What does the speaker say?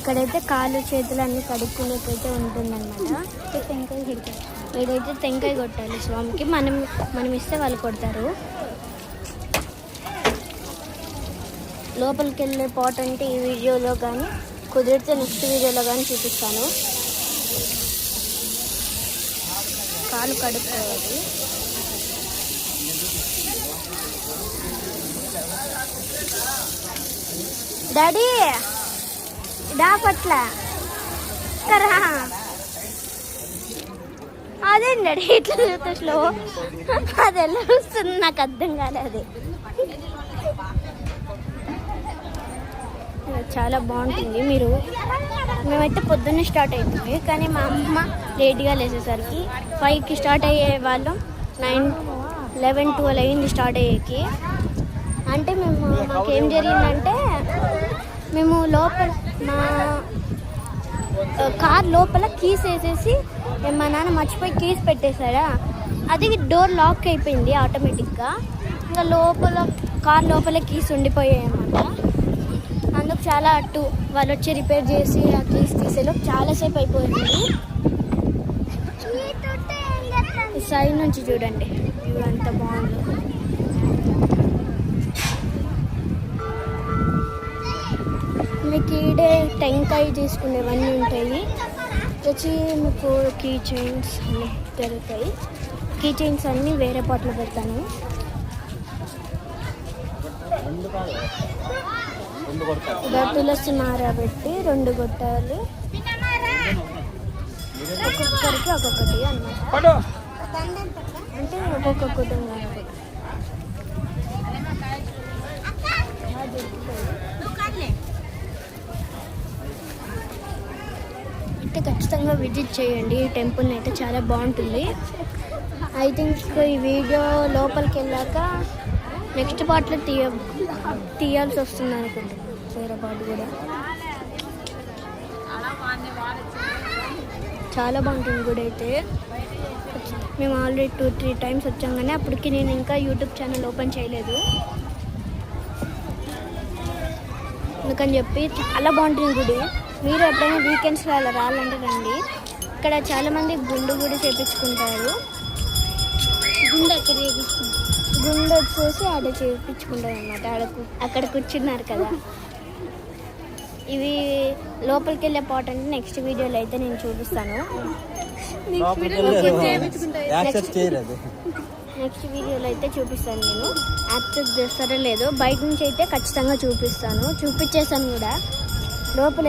ఇక్కడైతే కాళ్ళు చేతులు అన్నీ కడుక్కునేకైతే ఉంటుందన్నమాట. ఏదైతే టెంకాయ కొట్టాలి స్వామికి. మనం ఇస్తే వాళ్ళు కొడతారు. లోపలికి వెళ్ళే పాట్ అంటే ఈ వీడియోలో కానీ కుదిరితే నెక్స్ట్ వీడియోలో కానీ చూపిస్తాను. కాలు కడుక్కోవాలి. డాడీ డా పట్ల అదేంటి డాడీ ఇట్లా చూస్తే స్లో, అది ఎలా వస్తుంది నాకు అర్థం కాలేదు. చాలా బాగుంటుంది. మేమైతే పొద్దున్నే స్టార్ట్ అవుతుంది, కానీ మా అమ్మ లేట్గా లేచేసరికి 5కి స్టార్ట్ అయ్యే వాళ్ళం. 9, 11, 12 అయింది స్టార్ట్ అయ్యేకి. అంటే మాకేం జరిగిందంటే, మేము లోపల మా కార్ లోపల కీస్ వేసేసి మా నాన్న మర్చిపోయి కీస్ పెట్టేశాడా, అది డోర్ లాక్ అయిపోయింది ఆటోమేటిక్గా. ఇంకా కార్ లోపల కీస్ ఉండిపోయాయి అన్నమాట. అందుకు చాలా వాళ్ళు వచ్చి రిపేర్ చేసి ఆ కీస్ తీసేలోపు చాలాసేపు అయిపోయింది. ఈ సైడ్ నుంచి చూడండి వ్యూ అంత బాగుంది. మీకు ఈడే టెంకాయ తీసుకునేవన్నీ ఉంటాయి. వచ్చి మీకు కీ చైన్స్ అన్నీ దొరుకుతాయి. కీ చైన్స్ అన్నీ వేరే పాటలో పెడతాను. తులసి మార పెట్టి 2 గొట్టాలు, ఒక్కొక్కరికి ఒక్కొక్కటి అన్నమాట. అంటే ఒక్కొక్క కుటుంబానికి అయితే ఖచ్చితంగా విజిట్ చేయండి. ఈ టెంపుల్ని అయితే చాలా బాగుంటుంది. ఐ థింక్ ఈ వీడియో లోపలికి వెళ్ళాక నెక్స్ట్ పార్ట్లో తీయాల్సి వస్తుంది అనుకుంటున్నాను. వేరే పార్ట్ కూడా చాలా బాగుంటుంది గుడి అయితే. మేము ఆల్రెడీ 2-3 టైమ్స్ వచ్చాం, కానీ అప్పటికి నేను ఇంకా యూట్యూబ్ ఛానల్ ఓపెన్ చేయలేదు. అందుకని చెప్పి చాలా బాగుంటుంది గుడి. మీరు ఎప్పుడైనా వీకెండ్స్లో అలా రావాలంటే రండి. ఇక్కడ చాలామంది గుండు కూడా చేయించుకుంటారు. గుండు వచ్చేసి ఆడ చేయించుకుంటారు అన్నమాట. అక్కడ కూర్చున్నారు కదా. ఇవి లోపలికి వెళ్ళే పాట్ అంటే నెక్స్ట్ వీడియోలో అయితే నేను చూపిస్తాను. నెక్స్ట్ వీడియోలో అయితే చూపిస్తాను. నేను యాక్సెప్ట్ చేస్తారో లేదో బయట నుంచి అయితే ఖచ్చితంగా చూపిస్తాను. చూపించేసాను కూడా. లోపల